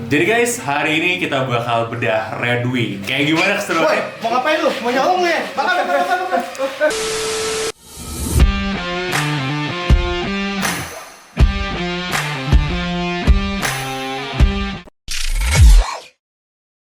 Jadi guys, hari ini kita bakal bedah Red Wing. Kayak gimana Woi, keseruannya? mau ngapain lu? Mau nyolong lu ya? Makan.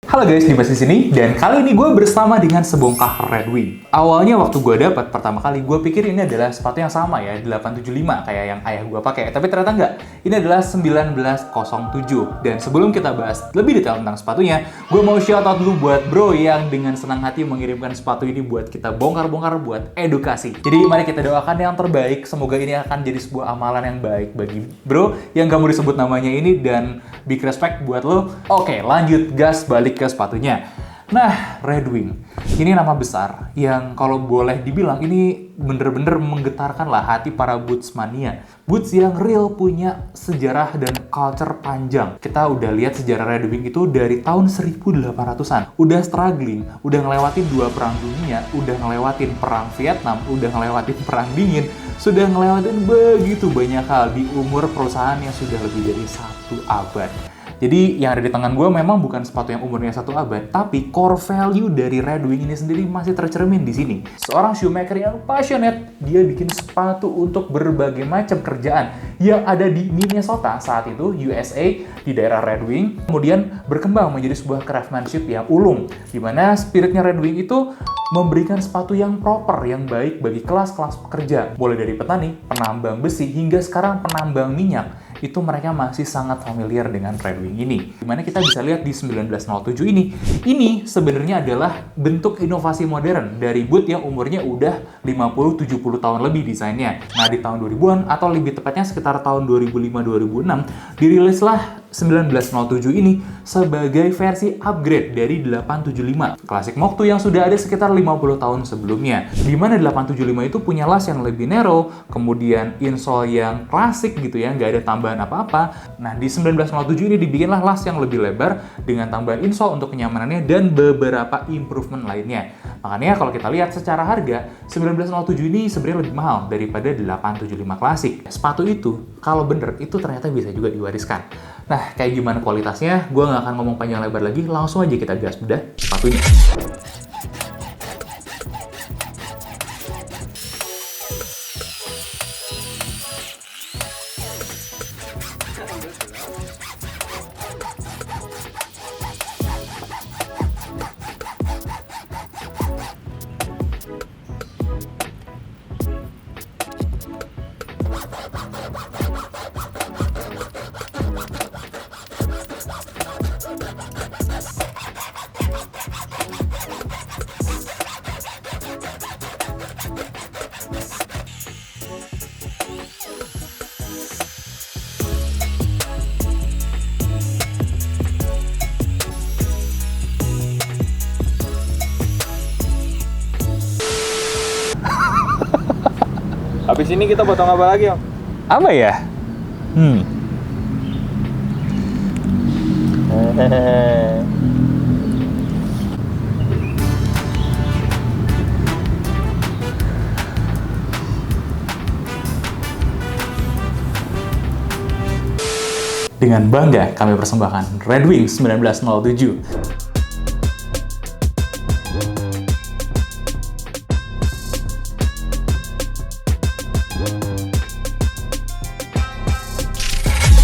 Halo guys, Dimas di sini dan kali ini gue bersama dengan sebongkah Red Wing. Awalnya waktu gue dapat pertama kali, gue pikir ini adalah sepatu yang sama ya, 875 kayak yang ayah gue pakai. Tapi ternyata enggak. Ini adalah 1907. Dan sebelum kita bahas lebih detail tentang sepatunya, gue mau shout out dulu buat bro yang dengan senang hati mengirimkan sepatu ini buat kita bongkar-bongkar buat edukasi. Jadi mari kita doakan yang terbaik. Semoga ini akan jadi sebuah amalan yang baik bagi bro yang gak mau disebut namanya ini, dan big respect buat lo. Oke, lanjut gas balik ke sepatunya. Nah, Red Wing ini nama besar yang kalau boleh dibilang ini bener-bener menggetarkan lah hati para boots mania. Boots yang real punya sejarah dan culture panjang. Kita udah lihat sejarah Red Wing itu dari tahun 1800-an. Udah struggling, udah ngelewatin 2 perang dunia, udah ngelewatin perang Vietnam, udah ngelewatin perang dingin, sudah ngelewatin begitu banyak hal di umur perusahaan yang sudah lebih dari 1 abad. Jadi yang ada di tangan gue memang bukan sepatu yang umurnya 1 abad, tapi core value dari Red Wing ini sendiri masih tercermin di sini. Seorang shoemaker yang passionate, dia bikin sepatu untuk berbagai macam kerjaan yang ada di Minnesota saat itu, USA, di daerah Red Wing. Kemudian berkembang menjadi sebuah craftsmanship yang ulung, di mana spiritnya Red Wing itu memberikan sepatu yang proper, yang baik bagi kelas-kelas pekerja. Mulai dari petani, penambang besi, hingga sekarang penambang minyak. Itu mereka masih sangat familiar dengan Red Wing ini. Dimana kita bisa lihat di 1907 ini. Ini sebenarnya adalah bentuk inovasi modern dari boot yang umurnya udah 50-70 tahun lebih desainnya. Nah, di tahun 2000-an atau lebih tepatnya sekitar tahun 2005-2006, dirilislah 1907 ini sebagai versi upgrade dari 875. Klasik Moktu yang sudah ada sekitar 50 tahun sebelumnya. Dimana 875 itu punya las yang lebih narrow, kemudian insole yang klasik gitu ya, nggak ada tambahan apa-apa. Nah, di 1907 ini dibikinlah las yang lebih lebar dengan tambahan insole untuk kenyamanannya dan beberapa improvement lainnya. Makanya kalau kita lihat secara harga, 1907 ini sebenarnya lebih mahal daripada 875 klasik. Sepatu itu, kalau bener, itu ternyata bisa juga diwariskan. Nah, kayak gimana kualitasnya? Gue nggak akan ngomong panjang lebar lagi, langsung aja kita gas bedah sepatunya. Habis ini kita potong apa lagi, Om? Apa ya? Dengan bangga kami persembahkan Red Wing 1907.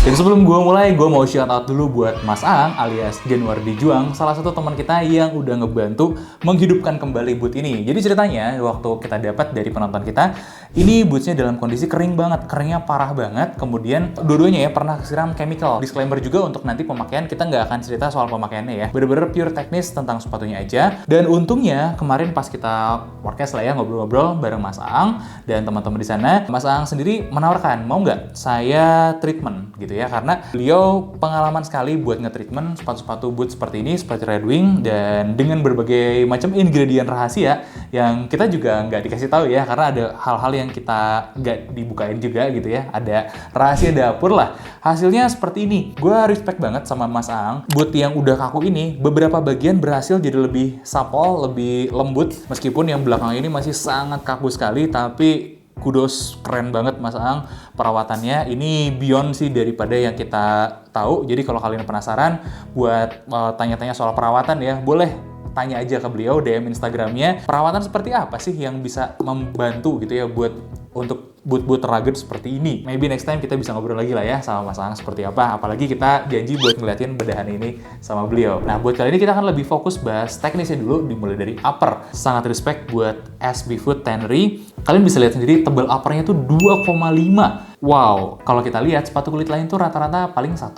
Dan sebelum gue mulai, gue mau shout out dulu buat Mas Aang alias Januardi Juang, salah satu teman kita yang udah ngebantu menghidupkan kembali boot ini. Jadi ceritanya, waktu kita dapat dari penonton kita, ini bootsnya dalam kondisi kering banget, keringnya parah banget. Kemudian dua-duanya ya pernah kesiram chemical. Disclaimer juga untuk nanti pemakaian, kita nggak akan cerita soal pemakaiannya ya. Bener-bener pure teknis tentang sepatunya aja. Dan untungnya kemarin pas kita podcast lah ya, ngobrol-ngobrol bareng Mas Aang dan teman-teman di sana, Mas Aang sendiri menawarkan, mau nggak saya treatment gitu ya, karena beliau pengalaman sekali buat nge-treatment sepatu-sepatu boot seperti ini, seperti Red Wing, dan dengan berbagai macam ingredient rahasia yang kita juga nggak dikasih tahu ya, karena ada hal-hal yang kita nggak dibukain juga gitu ya, ada rahasia dapur lah. Hasilnya seperti ini. Gue respect banget sama Mas Aang. Boot yang udah kaku ini, beberapa bagian berhasil jadi lebih supple, lebih lembut, meskipun yang belakang ini masih sangat kaku sekali, tapi kudos, keren banget Mas Aang perawatannya. Ini beyond sih daripada yang kita tahu. Jadi kalau kalian penasaran buat tanya-tanya soal perawatan ya, boleh tanya aja ke beliau, DM Instagramnya. Perawatan seperti apa sih yang bisa membantu gitu ya buat untuk boot-boot rugged seperti ini. Maybe next time kita bisa ngobrol lagi lah ya sama Mas Aang seperti apa. Apalagi kita janji buat ngeliatin bedahan ini sama beliau. Nah, buat kali ini kita akan lebih fokus bahas teknisnya dulu, dimulai dari upper. Sangat respect buat SB Food Tannery. Kalian bisa lihat sendiri tebal uppernya tuh 2,5. Wow, kalau kita lihat sepatu kulit lain tuh rata-rata paling 1,4,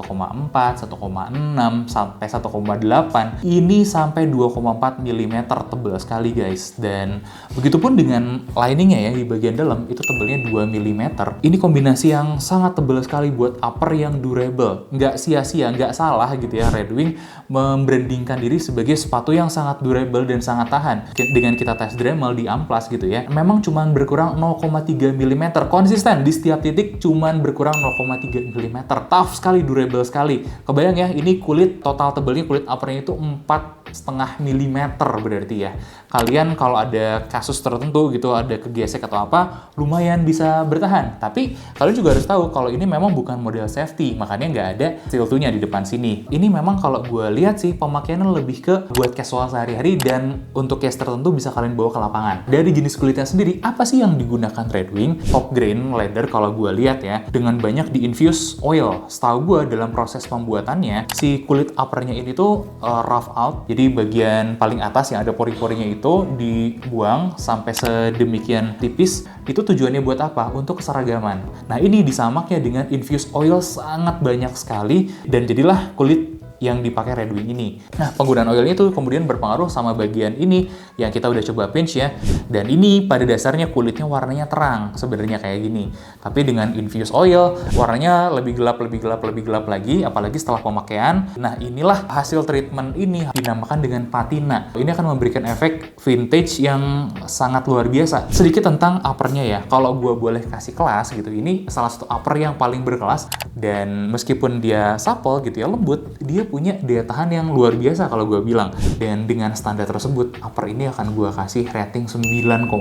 1,6, sampai 1,8. Ini sampai 2,4 mm tebal sekali guys. Dan begitupun dengan liningnya ya, di bagian dalam itu tebalnya 2 mm. Ini kombinasi yang sangat tebal sekali buat upper yang durable. Nggak sia-sia, nggak salah gitu ya Red Wing membrandingkan diri sebagai sepatu yang sangat durable dan sangat tahan. Dengan kita tes Dremel di Amplas gitu ya, memang cuman berkurang 0,3 mm. Konsisten di setiap titik cuman berkurang 0,3 mm. Tough sekali, durable sekali. Kebayang ya, ini kulit total tebalnya, kulit uppernya itu 4,5 mm berarti ya. Kalian kalau ada kasus tertentu gitu, ada kegesek atau apa, lumayan bisa bertahan. Tapi kalian juga harus tahu kalau ini memang bukan model safety, makanya nggak ada steel toe-nya di depan sini. Ini memang kalau gue lihat sih pemakaiannya lebih ke buat casual sehari-hari dan untuk case tertentu bisa kalian bawa ke lapangan. Dari jenis kulitnya sendiri, apa sih yang digunakan Red Wing? Top grain leather kalau gue lihat ya, dengan banyak di infuse oil. Setahu gue dalam proses pembuatannya, si kulit uppernya ini tuh rough out. Jadi bagian paling atas yang ada pori-porinya itu dibuang sampai sedemikian tipis. Itu tujuannya buat apa? Untuk keseragaman. Nah, ini disamaknya dengan infuse oil sangat banyak sekali dan jadilah kulit yang dipakai Red Wing ini. Nah, penggunaan oilnya itu kemudian berpengaruh sama bagian ini yang kita udah coba pinch ya. Dan ini pada dasarnya kulitnya warnanya terang sebenarnya kayak gini. Tapi dengan infused oil warnanya lebih gelap, lebih gelap, lebih gelap lagi, apalagi setelah pemakaian. Nah, inilah hasil treatment ini dinamakan dengan patina. Ini akan memberikan efek vintage yang sangat luar biasa. Sedikit tentang uppernya ya. Kalau gue boleh kasih kelas gitu, ini salah satu upper yang paling berkelas dan meskipun dia supple gitu ya, lembut, dia punya daya tahan yang luar biasa kalau gue bilang. Dan dengan standar tersebut, upper ini akan gue kasih rating 9,5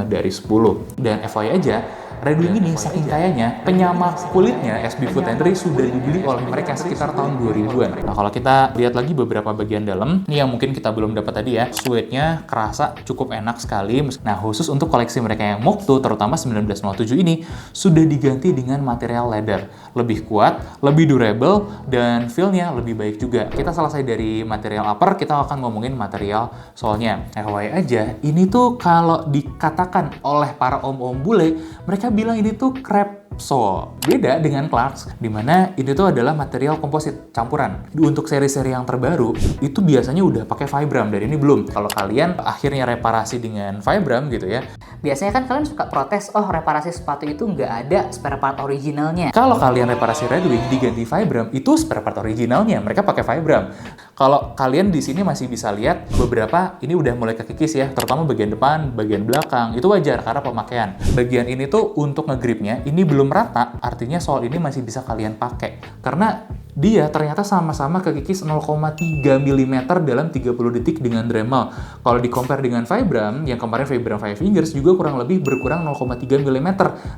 dari 10. Dan FYI aja, Red Wing ini saking kayanya, penyama kulitnya SB Food Tannery sudah dibeli oleh mereka sekitar tahun 2000-an. Nah, kalau kita lihat lagi beberapa bagian dalam, ini yang mungkin kita belum dapat tadi ya, suede-nya kerasa cukup enak sekali. Nah, khusus untuk koleksi mereka yang Mokto, terutama 1907 ini, sudah diganti dengan material leather. Lebih kuat, lebih durable, dan feel-nya lebih baik juga. Kita selesai dari material upper, kita akan ngomongin material soalnya. FYI aja, ini tuh kalau dikatakan oleh para om-om bule, mereka bilang ini tuh crepe sole. Beda dengan Clarks, dimana ini tuh adalah material komposit campuran. Untuk seri-seri yang terbaru, itu biasanya udah pakai Vibram, dan ini belum. Kalau kalian akhirnya reparasi dengan Vibram gitu ya, biasanya kan kalian suka protes, oh reparasi sepatu itu nggak ada spare part originalnya. kalau kalian reparasi Red Wing diganti Vibram, itu spare part originalnya, mereka pakai Vibram. Kalau kalian di sini masih bisa lihat beberapa ini udah mulai kekikis ya, terutama bagian depan, bagian belakang. Itu wajar karena pemakaian. Bagian ini tuh untuk ngegripnya ini belum rata, artinya soal ini masih bisa kalian pakai. Karena dia ternyata sama-sama kekikis 0,3 mm dalam 30 detik dengan Dremel. Kalau di-compare dengan Vibram, yang kemarin Vibram 5 Fingers juga kurang lebih berkurang 0,3 mm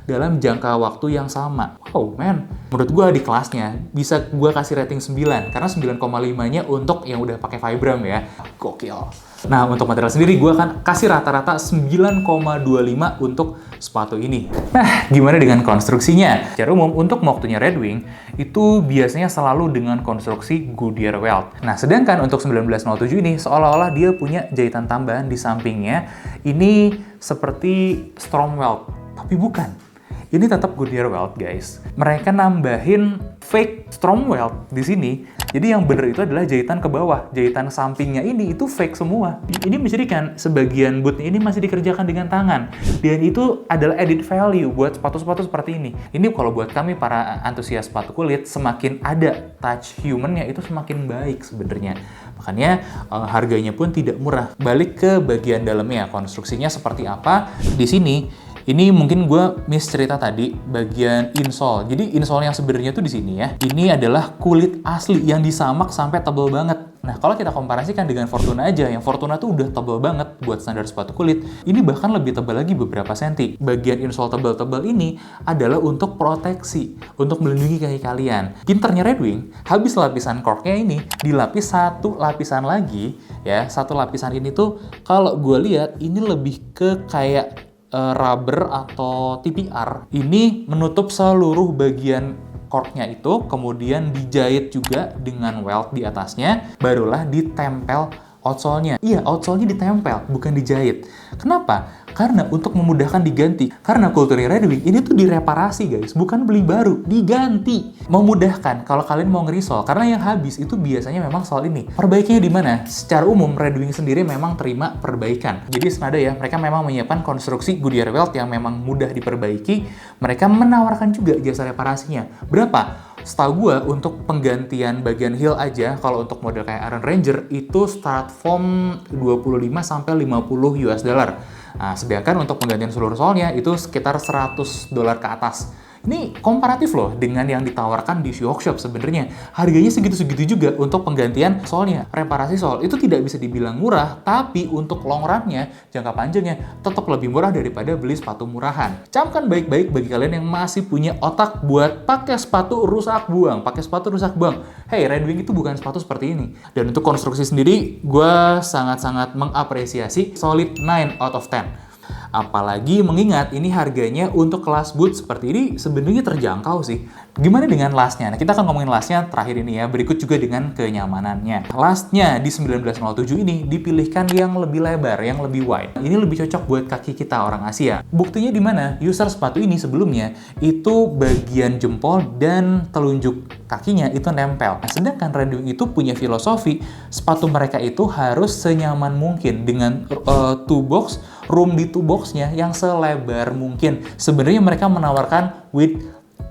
dalam jangka waktu yang sama. Wow, man. Menurut gue di kelasnya bisa gue kasih rating 9, karena 9,5-nya untuk yang udah pakai Vibram ya. Gokil. Nah, untuk material sendiri gue akan kasih rata-rata 9,25 untuk sepatu ini. Nah, gimana dengan konstruksinya? Secara umum, untuk Mokto-nya Red Wing, itu biasanya selalu dengan konstruksi Goodyear welt. Nah, sedangkan untuk 1907 ini, seolah-olah dia punya jahitan tambahan di sampingnya. Ini seperti Storm welt, tapi bukan. Ini tetap Goodyear welt, guys. Mereka nambahin fake Storm welt di sini. Jadi yang bener itu adalah jahitan ke bawah. Jahitan sampingnya ini itu fake semua. Ini mencirikan sebagian bootnya ini masih dikerjakan dengan tangan. Dan itu adalah added value buat sepatu-sepatu seperti ini. Ini kalau buat kami para antusias sepatu kulit, semakin ada touch human-nya itu semakin baik sebenarnya. Makanya harganya pun tidak murah. Balik ke bagian dalamnya, konstruksinya seperti apa. Di sini Ini mungkin gue miss cerita tadi bagian insole. Jadi insole yang sebenarnya tuh di sini ya. Ini adalah kulit asli yang disamak sampai tebal banget. Nah, kalau kita komparasikan dengan Fortuna aja, yang Fortuna tuh udah tebal banget buat standar sepatu kulit. Ini bahkan lebih tebal lagi beberapa senti. Bagian insole tebal-tebal ini adalah untuk proteksi, untuk melindungi kaki kalian. Pinternya Red Wing, habis lapisan corknya ini, dilapis satu lapisan lagi, ya. Satu lapisan ini tuh, kalau gue lihat, ini lebih ke kayak rubber atau TPR. Ini menutup seluruh bagian corknya itu, kemudian dijahit juga dengan welt di atasnya, barulah ditempel outsole-nya. Iya, outsole-nya ditempel, bukan dijahit. Kenapa? Karena untuk memudahkan diganti. Karena kulturnya Red Wing ini tuh direparasi guys, bukan beli baru, diganti. Memudahkan kalau kalian mau ngerisol, karena yang habis itu biasanya memang soal ini. Perbaikinya di mana? Secara umum Red Wing sendiri memang terima perbaikan. Jadi senada ya, mereka memang menyiapkan konstruksi Goodyear welt yang memang mudah diperbaiki. Mereka menawarkan juga jasa reparasinya. Berapa? Setahu gue untuk penggantian bagian heel aja, kalau untuk model kayak Iron Ranger itu start from 25 sampai 50 US dollar. Nah, sedangkan untuk penggantian seluruh solnya itu sekitar $100 ke atas. Ini komparatif loh dengan yang ditawarkan di Shoe Shop sebenarnya. Harganya segitu-segitu juga untuk penggantian solnya. Reparasi sol itu tidak bisa dibilang murah, tapi untuk long run-nya, jangka panjangnya, tetap lebih murah daripada beli sepatu murahan. Camkan baik-baik bagi kalian yang masih punya otak buat pakai sepatu rusak buang. Hey, Red Wing itu bukan sepatu seperti ini. Dan untuk konstruksi sendiri, gue sangat-sangat mengapresiasi solid 9 out of 10. Apalagi mengingat ini harganya untuk kelas boot seperti ini sebenarnya terjangkau sih. Gimana dengan lastnya? Nah, kita akan ngomongin lastnya terakhir ini ya. Berikut juga dengan kenyamanannya. Lastnya di 1907 ini dipilihkan yang lebih lebar, yang lebih wide. Ini lebih cocok buat kaki kita orang Asia. Buktinya di mana? User sepatu ini sebelumnya itu bagian jempol dan telunjuk kakinya itu nempel. Nah, sedangkan Red Wing itu punya filosofi sepatu mereka itu harus senyaman mungkin dengan room di two box-nya yang selebar mungkin. Sebenarnya mereka menawarkan with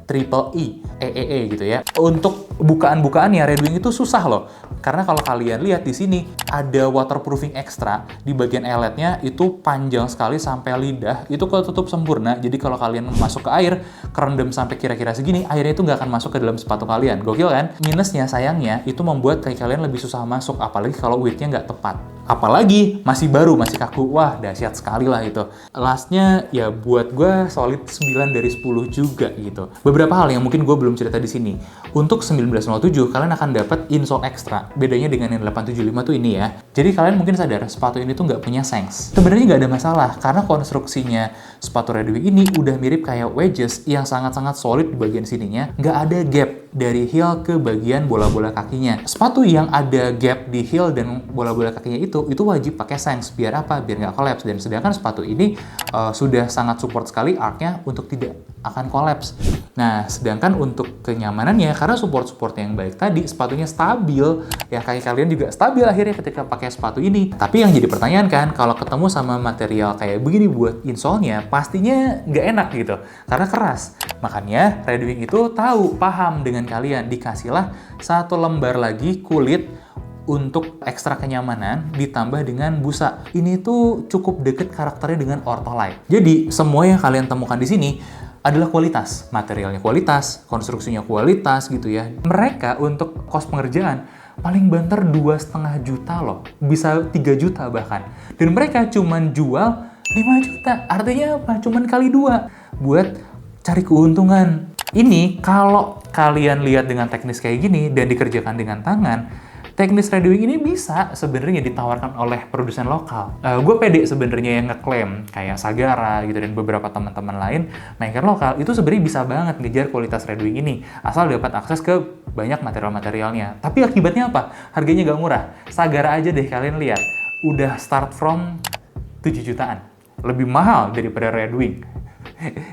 triple EEE gitu ya. Untuk bukaan-bukaannya Red Wing itu susah loh. Karena kalau kalian lihat di sini ada waterproofing ekstra di bagian eletnya itu panjang sekali sampai lidah. Itu ketutup sempurna. Jadi kalau kalian masuk ke air, kerendam sampai kira-kira segini, airnya itu nggak akan masuk ke dalam sepatu kalian. Gokil kan? Minusnya sayangnya itu membuat kaki kalian lebih susah masuk, apalagi kalau width-nya nggak tepat. Apalagi masih baru, masih kaku. Wah, dahsyat sekali lah itu. Lastnya ya buat gue solid 9 dari 10 juga gitu. Beberapa hal yang mungkin gue belum cerita di sini. Untuk 1907 kalian akan dapat insole ekstra. Bedanya dengan yang 875 tuh ini ya. Jadi kalian mungkin sadar sepatu ini tuh nggak punya sanks. Sebenarnya nggak ada masalah karena konstruksinya sepatu Red Wing ini udah mirip kayak wedges yang sangat-sangat solid di bagian sininya. Nggak ada gap dari heel ke bagian bola-bola kakinya. Sepatu yang ada gap di heel dan bola-bola kakinya itu wajib pakai sanks. Biar apa? Biar nggak collapse. Dan sedangkan sepatu ini sudah sangat support sekali arc-nya untuk tidak akan collapse. Nah, sedangkan untuk kenyamanannya, karena support-support yang baik tadi, sepatunya stabil, ya kaki kalian juga stabil akhirnya ketika pakai sepatu ini. Tapi yang jadi pertanyaan kan, kalau ketemu sama material kayak begini buat insole-nya, pastinya nggak enak gitu, karena keras. Makanya Red Wing itu tahu, paham dengan kalian, dikasihlah satu lembar lagi kulit untuk ekstra kenyamanan ditambah dengan busa. Ini tuh cukup deket karakternya dengan Ortholite. Jadi semua yang kalian temukan di sini adalah kualitas, materialnya kualitas, konstruksinya kualitas gitu ya. Mereka untuk kos pengerjaan paling banter 2,5 juta loh, bisa 3 juta bahkan. Dan mereka cuman jual 5 juta, artinya apa? Cuman kali 2 buat cari keuntungan. Ini kalau kalian lihat dengan teknis kayak gini dan dikerjakan dengan tangan, teknis Red Wing ini bisa sebenarnya ditawarkan oleh produsen lokal. Gue pede sebenarnya yang ngeklaim kayak Sagara gitu dan beberapa teman-teman lain maker lokal itu sebenarnya bisa banget ngejar kualitas Red Wing ini asal dapat akses ke banyak material-materialnya. Tapi akibatnya apa? Harganya gak murah. Sagara aja deh kalian lihat, udah start from 7 jutaan. Lebih mahal daripada Red Wing.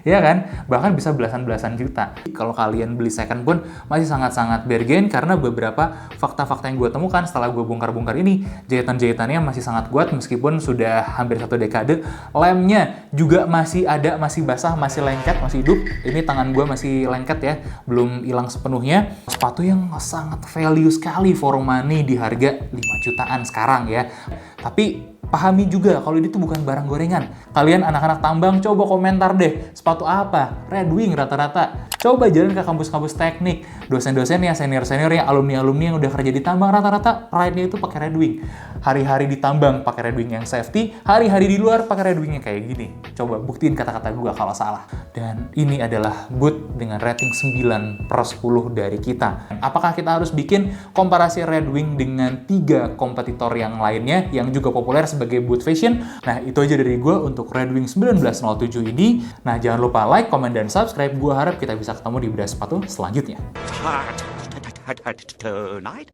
Ya kan? Bahkan bisa belasan-belasan juta. Kalau kalian beli second pun masih sangat-sangat bargain karena beberapa fakta-fakta yang gue temukan setelah gue bongkar-bongkar ini, jahitan-jahitannya masih sangat kuat meskipun sudah hampir 1 dekade. Lemnya juga masih ada, masih basah, masih lengket, masih hidup. Ini tangan gue masih lengket ya, belum hilang sepenuhnya. Sepatu yang sangat value sekali for money di harga 5 jutaan sekarang ya. Tapi pahami juga kalau ini tuh bukan barang gorengan. Kalian anak-anak tambang coba komentar deh, sepatu apa? Red Wing rata-rata. Coba jalan ke kampus-kampus teknik, dosen-dosennya, senior-seniornya, alumni-alumni yang udah kerja di tambang rata-rata ride-nya itu pakai Red Wing. Hari-hari di tambang pakai Red Wing yang safety, hari-hari di luar pakai Red Wing yang kayak gini. Coba buktiin kata-kata gua kalau salah. Dan ini adalah boot dengan rating 9/10 dari kita. Apakah kita harus bikin komparasi Red Wing dengan 3 kompetitor yang lainnya yang juga populer sebagai boot fashion? Nah, itu aja dari gue untuk Red Wing 1907 ini. Nah, jangan lupa like, comment, dan subscribe. Gue harap kita bisa ketemu di bedah sepatu selanjutnya. Tonight.